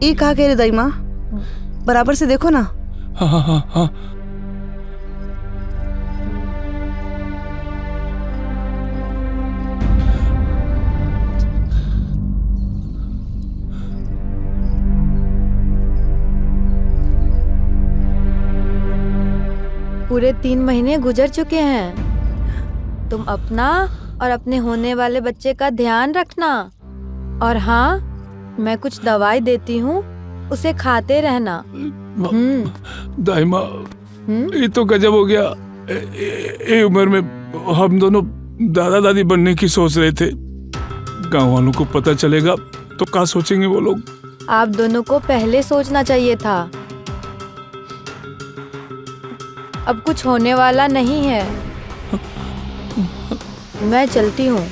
ये कहा कह रही दाई माँ? बराबर से देखो ना। हाँ हाँ हाँ हाँ। पूरे 3 महीने गुजर चुके हैं, तुम अपना और अपने होने वाले बच्चे का ध्यान रखना। और हाँ, मैं कुछ दवाई देती हूँ, उसे खाते रहना। दाइमा, ये तो गजब हो गया। ये उम्र में हम दोनों दादा दादी बनने की सोच रहे थे। गांव वालों को पता चलेगा तो क्या सोचेंगे वो लोग? आप दोनों को पहले सोचना चाहिए था। अब कुछ होने वाला नहीं है। मैं चलती हूँ।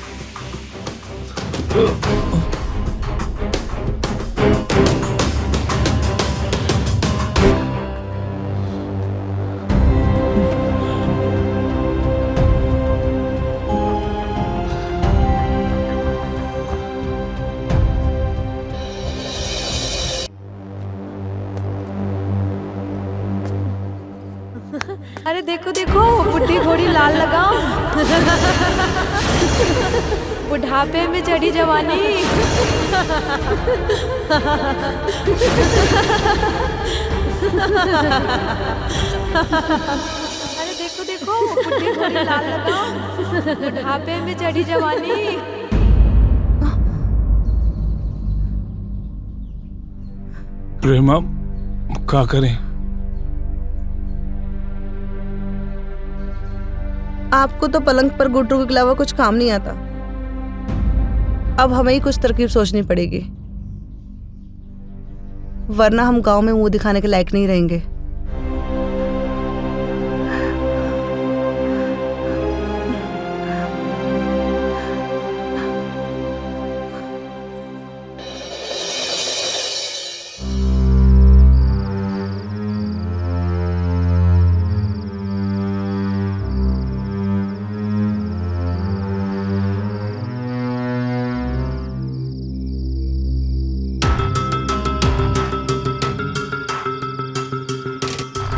अरे देखो देखो, बुढ़ी घोड़ी लाल लगाओ। बुढ़ापे में चढ़ी जवानी। अरे देखो देखो, बुढ़ी घोड़ी लाल लगाओ। बुढ़ापे में चढ़ी जवानी। प्रेमा, क्या करें? आपको तो पलंग पर गुड्डू के अलावा कुछ काम नहीं आता। अब हमें ही कुछ तरकीब सोचनी पड़ेगी, वरना हम गांव में मुंह दिखाने के लायक नहीं रहेंगे।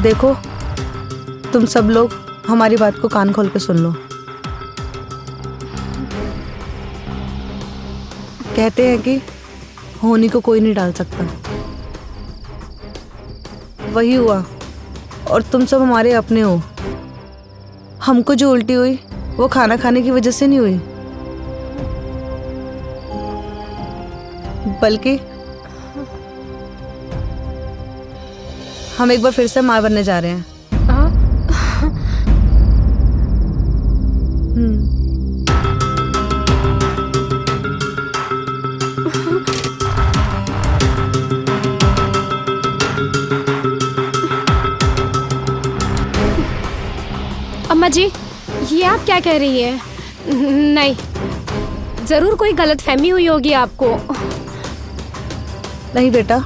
देखो, तुम सब लोग हमारी बात को कान खोल के सुन लो। कहते हैं कि होनी को कोई नहीं डाल सकता। वही हुआ, और तुम सब हमारे अपने हो। हमको जो उल्टी हुई वो खाना खाने की वजह से नहीं हुई, बल्कि हम एक बार फिर से माँ बनने जा रहे हैं। अम्मा जी, ये आप क्या कह रही हैं? नहीं, जरूर कोई गलतफहमी हुई होगी आपको। नहीं बेटा,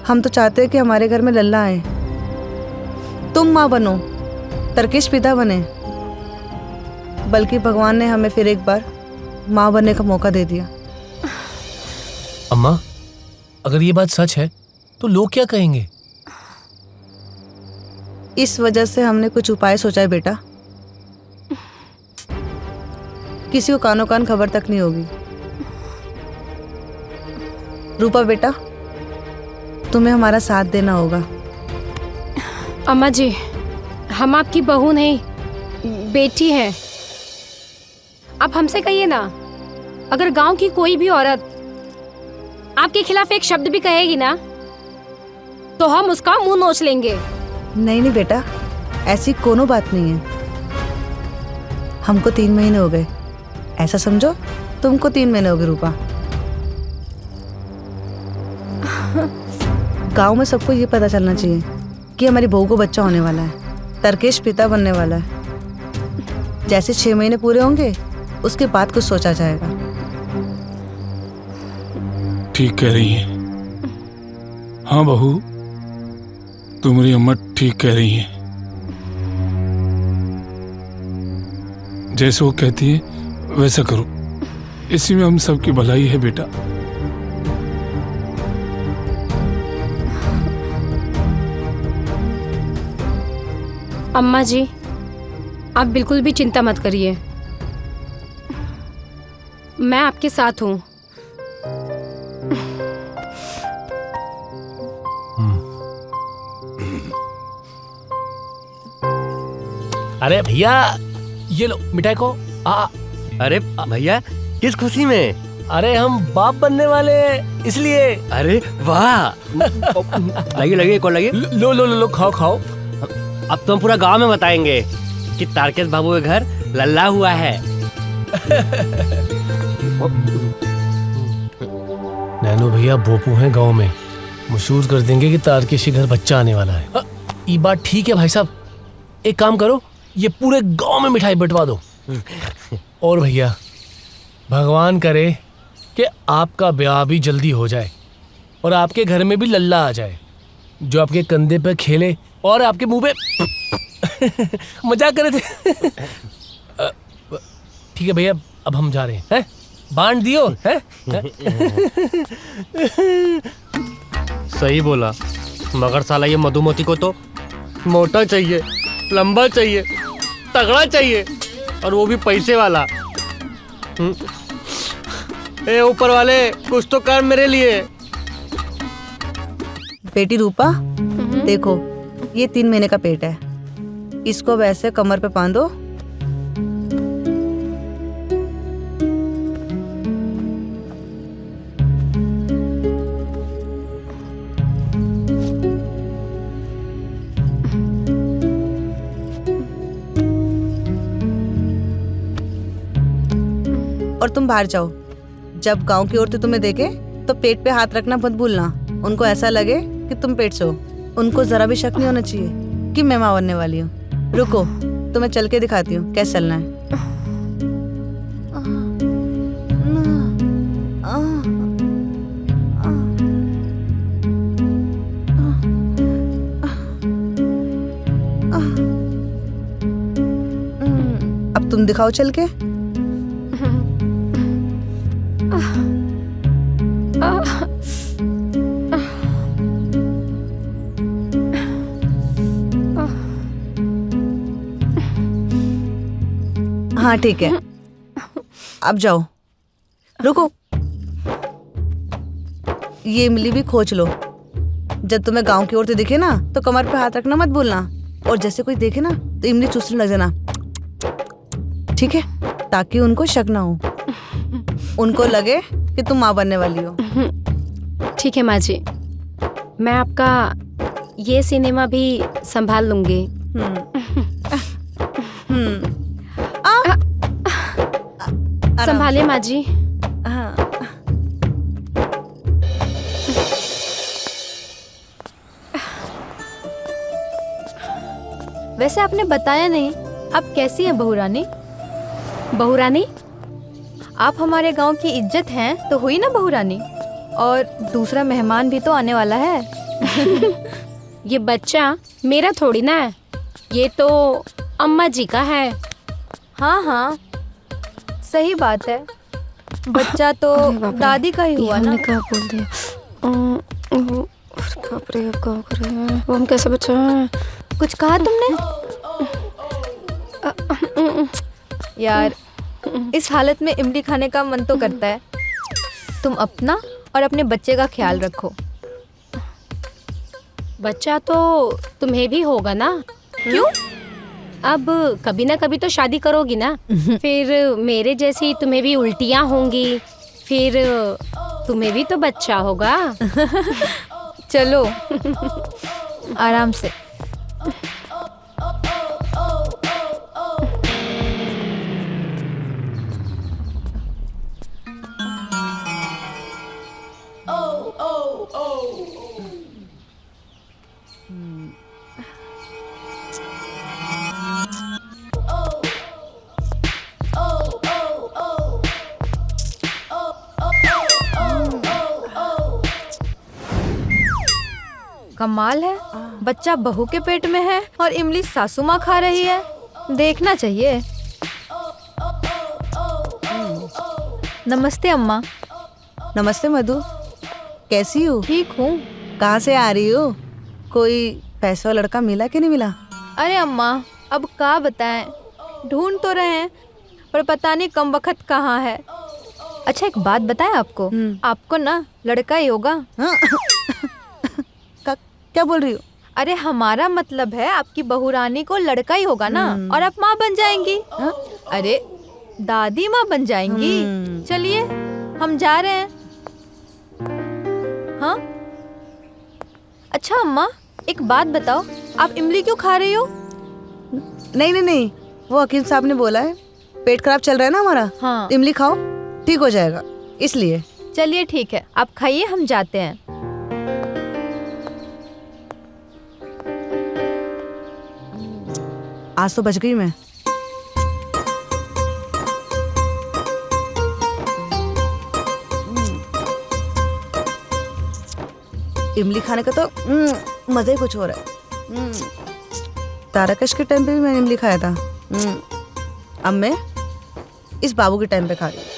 हम तो चाहते हैं कि हमारे घर में लल्ला आए। तुम माँ बनो, तरकेश पिता बने। बल्कि भगवान ने हमें फिर एक बार माँ बनने का मौका दे दिया। अम्मा, अगर ये बात सच है तो लोग क्या कहेंगे? इस वजह से हमने कुछ उपाय सोचा है बेटा। किसी को कानो कान खबर तक नहीं होगी। रूपा बेटा, तुम्हें हमारा साथ देना होगा। अम्मा जी, हम आपकी बहू नहीं, बेटी है। आप हमसे कहिए ना, अगर गांव की कोई भी औरत आपके खिलाफ एक शब्द भी कहेगी ना, तो हम उसका मुंह नोच लेंगे। नहीं नहीं बेटा, ऐसी कोनो बात नहीं है। हमको 3 महीने हो गए, ऐसा समझो तुमको 3 महीने हो गए। रूपा, गांव में सबको ये पता चलना चाहिए कि हमारी बहू को बच्चा होने वाला है, तरकेश पिता बनने वाला है। जैसे 6 महीने पूरे होंगे उसके बाद कुछ सोचा जाएगा। ठीक कह रही हैं। हाँ बहू, तुम्हारी अम्मा ठीक कह रही हैं। जैसे वो कहती है वैसा करो, इसी में हम सबकी भलाई है बेटा। अम्मा जी, आप बिल्कुल भी चिंता मत करिए, मैं आपके साथ हूँ। अरे भैया, ये लो मिठाई को। अरे भैया, किस खुशी में? अरे हम बाप बनने वाले हैं, इसलिए। अरे वाह! लगी लगी, कौन लगी? लो लो लो लो, खाओ खाओ। अब तो हम पूरा गांव में बताएंगे कि तारकेश बाबू के घर लल्ला हुआ है। नैनो भैया बोपू हैं गांव में, मशहूर कर देंगे कि तारकेश के घर बच्चा आने वाला है। ये बात ठीक है भाई साहब, एक काम करो, ये पूरे गांव में मिठाई बंटवा दो। और भैया, भगवान करे कि आपका ब्याह भी जल्दी हो जाए और आपके घर में भी लल्ला आ जाए, जो आपके कंधे पे खेले और आपके मुंह पे मजाक करे थे। ठीक है भैया, अब हम जा रहे हैं। बांट दियो है? सही बोला, मगर साला ये मधुमती को तो मोटा चाहिए, लंबा चाहिए, तगड़ा चाहिए, और वो भी पैसे वाला। ए ऊपर वाले, कुछ तो कर मेरे लिए। बेटी रूपा, देखो ये 3 महीने का पेट है, इसको वैसे कमर पे बांधो। और तुम बाहर जाओ, जब गांव की औरतें तुम्हें देखे तो पेट पे हाथ रखना मत भूलना। उनको ऐसा लगे कि तुम पेट से हो, उनको जरा भी शक नहीं होना चाहिए कि मैं माँ बनने वाली हूँ। रुको, तुम्हें चल के दिखाती हूँ कैसे चलना है। अब तुम दिखाओ चल के। हाँ ठीक है, अब जाओ। रुको, ये इमली भी खोज लो। जब तुम्हें गांव की औरतें दिखे ना तो कमर पे हाथ रखना मत भूलना, और जैसे कोई देखे ना तो इमली चूसने लग जाना, ठीक है? ताकि उनको शक ना हो, उनको लगे कि तुम माँ बनने वाली हो। ठीक है माँ जी, मैं आपका ये सिनेमा भी संभाल लूंगी। संभाले माँ जी। हाँ। वैसे आपने बताया नहीं, आप कैसी हैं बहू रानी? बहू रानी? आप हमारे गांव की इज्जत हैं तो हुई ना बहू रानी। और दूसरा मेहमान भी तो आने वाला है। ये बच्चा मेरा थोड़ी ना है, ये तो अम्मा जी का है। हाँ हाँ सही बात है, बच्चा तो दादी का ही हुआ ना। क्या बोल दिया? बाप रे, अब क्या करें? वो हम कैसे बचाएं? कुछ कहा तुमने? यार इस हालत में इमली खाने का मन तो करता है। तुम अपना और अपने बच्चे का ख्याल रखो। बच्चा तो तुम्हें भी होगा ना। क्यों? अब कभी ना कभी तो शादी करोगी ना, फिर मेरे जैसी तुम्हें भी उल्टियाँ होंगी, फिर तुम्हें भी तो बच्चा होगा। चलो आराम से। कमाल है, बच्चा बहू के पेट में है और इमली सासू माँ खा रही है। देखना चाहिए। नमस्ते अम्मा। नमस्ते मधु, कैसी हो? ठीक हूँ। कहाँ से आ रही हो? कोई पैसा लड़का मिला कि नहीं मिला? अरे अम्मा अब क्या बताएं, ढूंढ तो रहे हैं पर पता नहीं कम वक्त कहाँ है। अच्छा एक बात बताएं आपको, आपको ना लड़का ही होगा। हाँ? क्या बोल रही हो? अरे हमारा मतलब है आपकी बहू रानी को लड़का ही होगा ना, और आप माँ बन जाएंगी। अरे दादी माँ बन जाएंगी। चलिए हम जा रहे हैं। हाँ अच्छा अम्मा एक बात बताओ, आप इमली क्यों खा रही हो? नहीं नहीं नहीं, वो वकील साहब ने बोला है पेट खराब चल रहा है ना हमारा। हाँ। इमली खाओ ठीक हो जाएगा, इसलिए। चलिए ठीक है, आप खाइए, हम जाते हैं। आज तो बच गई मैं। इमली खाने का तो मजा ही कुछ हो रहा है। तारकश के टाइम पे भी मैंने इमली खाया था। अब मैं इस बाबू के टाइम पे खा रही हूँ।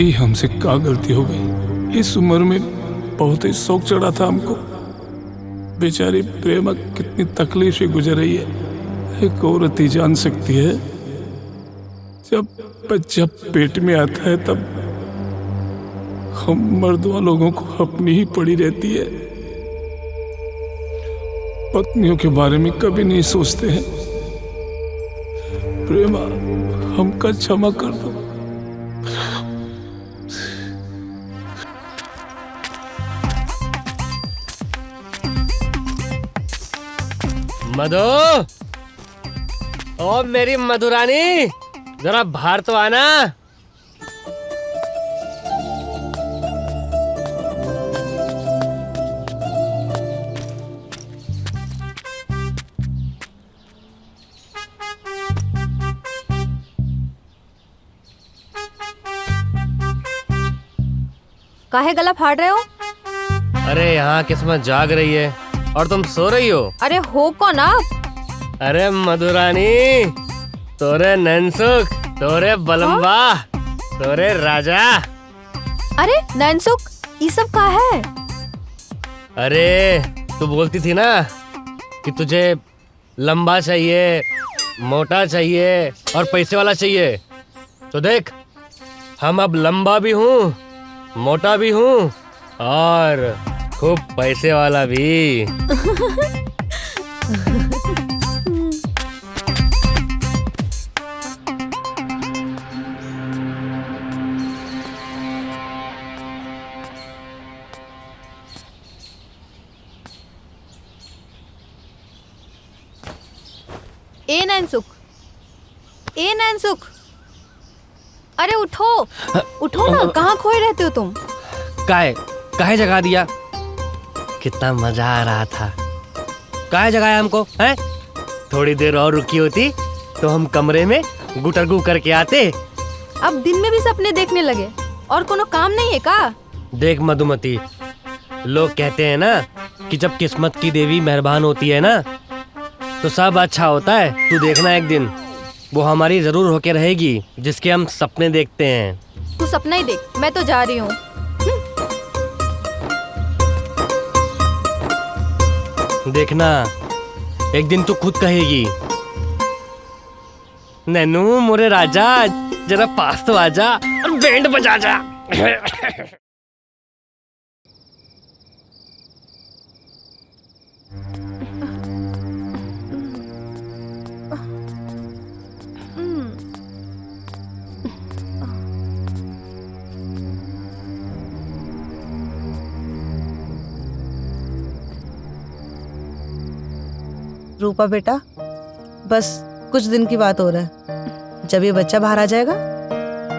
ये हमसे क्या गलती हो गई? इस उम्र में बहुत ही शौक चढ़ा था हमको। बेचारी प्रेमा कितनी तकलीफ से गुजर रही है, एक औरत ही जान सकती है। जब बच्चा पेट में आता है तब हम मर्दों लोगों को अपनी ही पड़ी रहती है। पत्नियों के बारे में कभी नहीं सोचते हैं। प्रेमा हमका क्षमा कर दो। मधु, ओ मेरी मधुरानी, जरा बाहर तो आना। काहे गला फाड़ रहे हो? अरे यहाँ किस्मत जाग रही है और तुम सो रही हो। अरे हो कौन आप? अरे मधुरानी, तोरे नैनसुख तोरे बलम्बा, तोरे राजा। अरे नैनसुख, ये सब का है? अरे तू बोलती थी ना कि तुझे लंबा चाहिए, मोटा चाहिए और पैसे वाला चाहिए, तो देख हम अब लंबा भी हूँ, मोटा भी हूँ और खूब पैसे वाला भी। ए नैनसुख, ए नैनसुख, अरे उठो, उठो ना, कहाँ खोए रहते हो तुम? काहे जगा दिया? कितना मजा आ रहा था। काहे जगाया हमको, हैं? थोड़ी देर और रुकी होती तो हम कमरे में गुटरगू करके आते। अब दिन में भी सपने देखने लगे, और कोनो काम नहीं है का? देख मधुमती, लोग कहते हैं ना कि जब किस्मत की देवी मेहरबान होती है ना तो सब अच्छा होता है। तू देखना एक दिन वो हमारी जरूर होके रहेगी जिसके हम सपने देखते हैं। तू सपना ही देख, मैं तो जा रही हूँ। देखना एक दिन तू खुद कहेगी, नैनू मोरे राजा जरा पास तो आजा और बैंड बजा जा। रूपा बेटा, बस कुछ दिन की बात हो रहा है, जब ये बच्चा बाहर आ जाएगा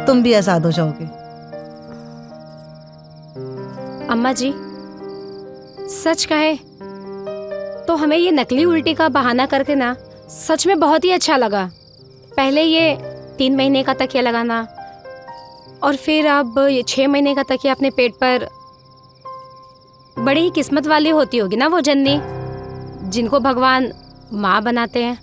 तुम भी आजाद हो जाओगे। अम्मा जी, सच कहे तो हमें ये नकली उल्टी का बहाना करके ना सच में बहुत ही अच्छा लगा। पहले ये 3 महीने का तकिया लगाना और फिर अब ये 6 महीने का तकिया अपने पेट पर। बड़ी ही किस्मत वाली होती होगी ना वो जन्नी जिनको भगवान माँ बनाते हैं।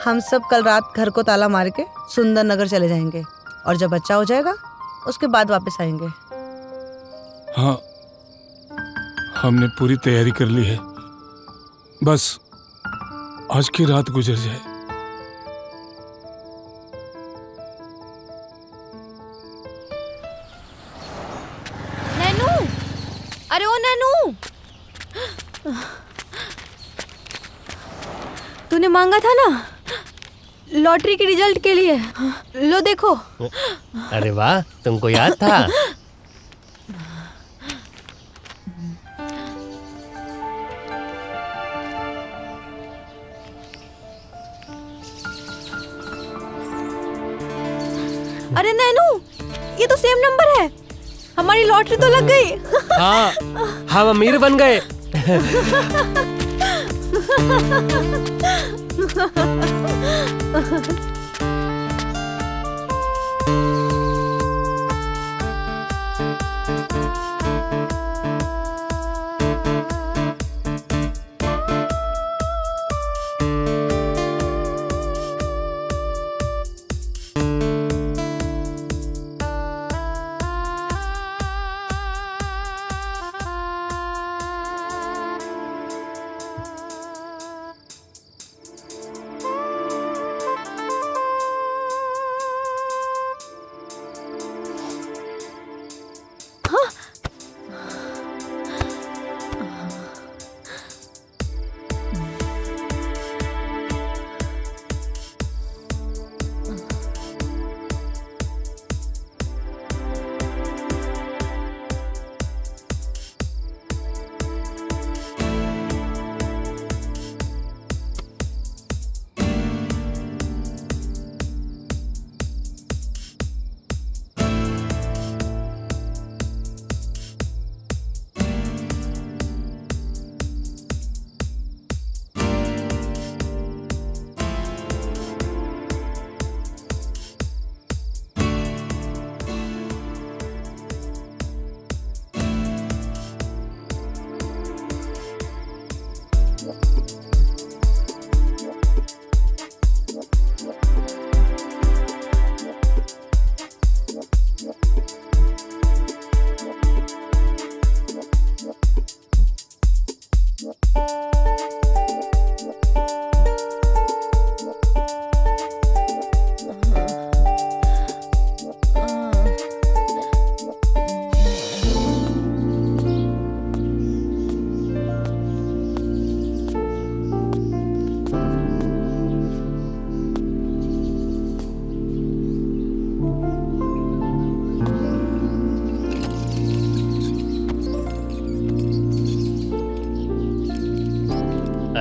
हम सब कल रात घर को ताला मार के सुंदर नगर चले जाएंगे और जब बच्चा हो जाएगा उसके बाद वापस आएंगे। हाँ, हमने पूरी तैयारी कर ली है, बस आज की रात गुजर जाए। नैनू, अरे ओ नैनू, तूने मांगा था ना लॉटरी के रिजल्ट के लिए, लो देखो। अरे वाह, तुमको याद था। अरे नैनू, ये तो सेम नंबर है, हमारी लॉटरी तो लग गई। हाँ, हम अमीर बन गए।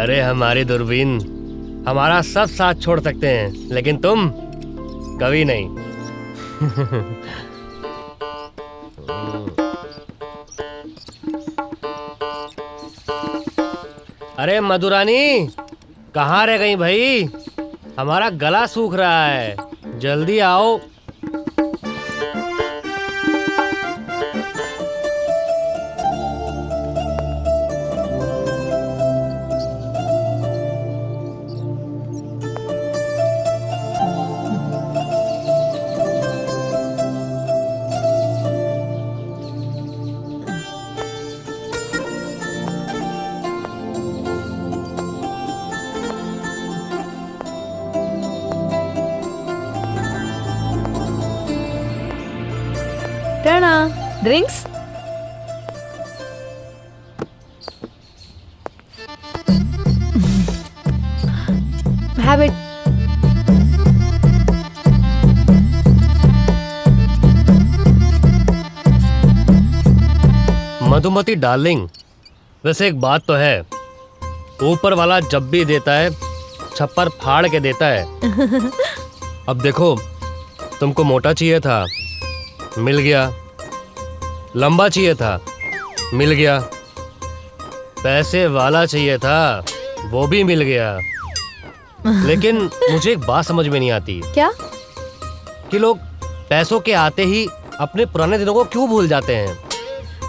अरे हमारी दूरबीन हमारा सब साथ छोड़ सकते हैं, लेकिन तुम कभी नहीं। अरे मधुरानी, कहाँ रह गई भाई? हमारा गला सूख रहा है, जल्दी आओ। Terna drinks. Have it. Madhumati darling, वैसे एक बात तो है, ऊपर वाला जब भी देता है छप्पर फाड़ के देता है। अब देखो, तुमको मोटा चाहिए था, मिल गया। लंबा चाहिए था, मिल गया। पैसे वाला चाहिए था, वो भी मिल गया। लेकिन मुझे एक बात समझ में नहीं आती। क्या? कि लोग पैसों के आते ही अपने पुराने दिनों को क्यों भूल जाते हैं?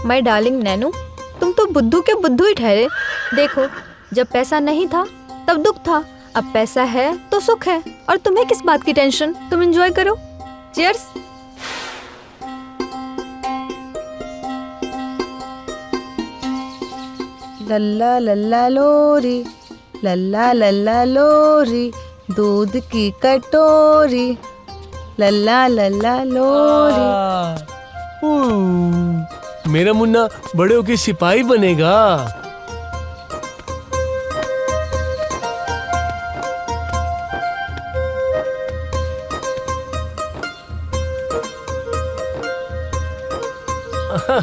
माय डार्लिंग नैनू, तुम तो बुद्धू के बुद्धू ही ठहरे। देखो, जब पैसा नहीं था तब दुख था, अब पैसा है तो सुख है, और तुम्हें किस बात की टेंशन? तुम एंजॉय करो। चीयर्स। लल्ला लल्ला लोरी, लल्ला लल्ला लोरी, दूध की कटोरी, लल्ला लल्ला लोरी। मेरा मुन्ना बड़े होके सिपाही बनेगा।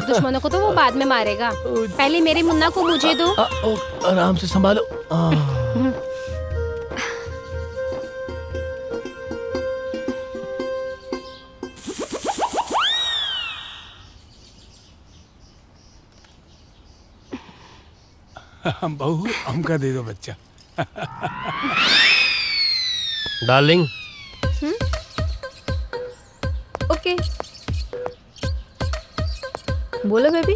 दुश्मनों को तो वो बाद में मारेगा, पहले मेरे मुन्ना को मुझे दो। आराम से संभालो। बहू, हमका दे दो बच्चा। डार्लिंग। ओके, बोलो बेबी।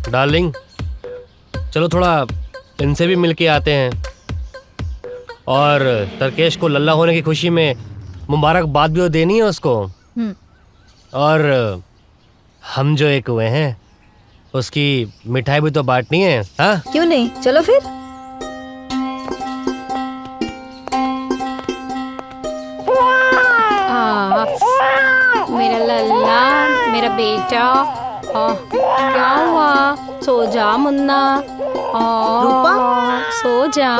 डार्लिंग, चलो थोड़ा इनसे भी मिल के आते हैं, और तरकेश को लल्ला होने की खुशी में मुबारकबाद भी तो देनी है उसको। और हम जो एक हुए हैं, उसकी मिठाई भी तो बांटनी है। हाँ, क्यों नहीं, चलो फिर। मेरा लल्ला, मेरा बेटा। क्या हुआ? सो जा मुन्ना। रूपा? सो जा।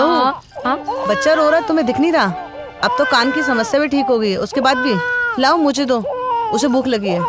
बच्चा रो रहा, तुम्हें दिख नहीं रहा? अब तो कान की समस्या भी ठीक हो गई, उसके बाद भी लाओ मुझे दो, उसे भूख लगी है।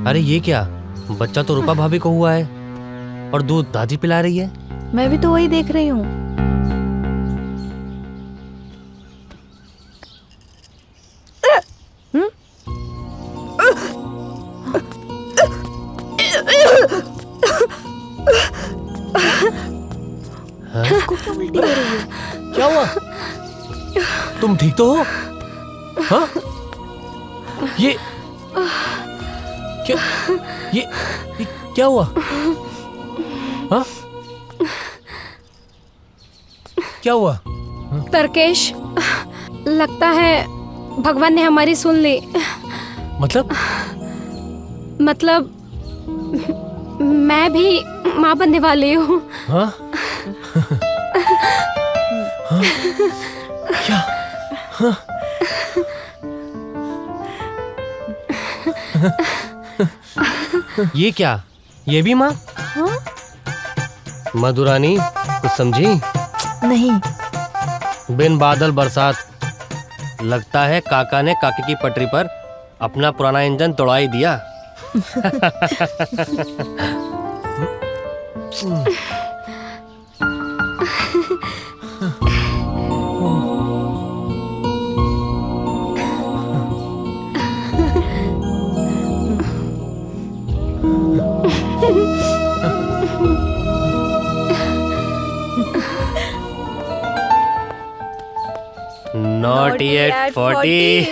अरे ये क्या, बच्चा तो रूपा भाभी को हुआ है और दूध दादी पिला रही है। मैं भी तो वही देख रही हूँ। उल्टी हो रही है। क्या हुआ? तुम ठीक तो हो? हाँ? ये क्या? ये क्या हुआ? हाँ? क्या हुआ? तरकेश, लगता है भगवान ने हमारी सुन ली। मतलब मैं भी माँ बनने वाली हूँ। हाँ? हाँ? क्या? हाँ? ये क्या? ये भी माँ? हाँ? मधुरानी कुछ समझी? नहीं। बिन बादल बरसात। लगता है काका ने काकी की पटरी पर अपना पुराना इंजन तोड़ा ही दिया। Not yet 40.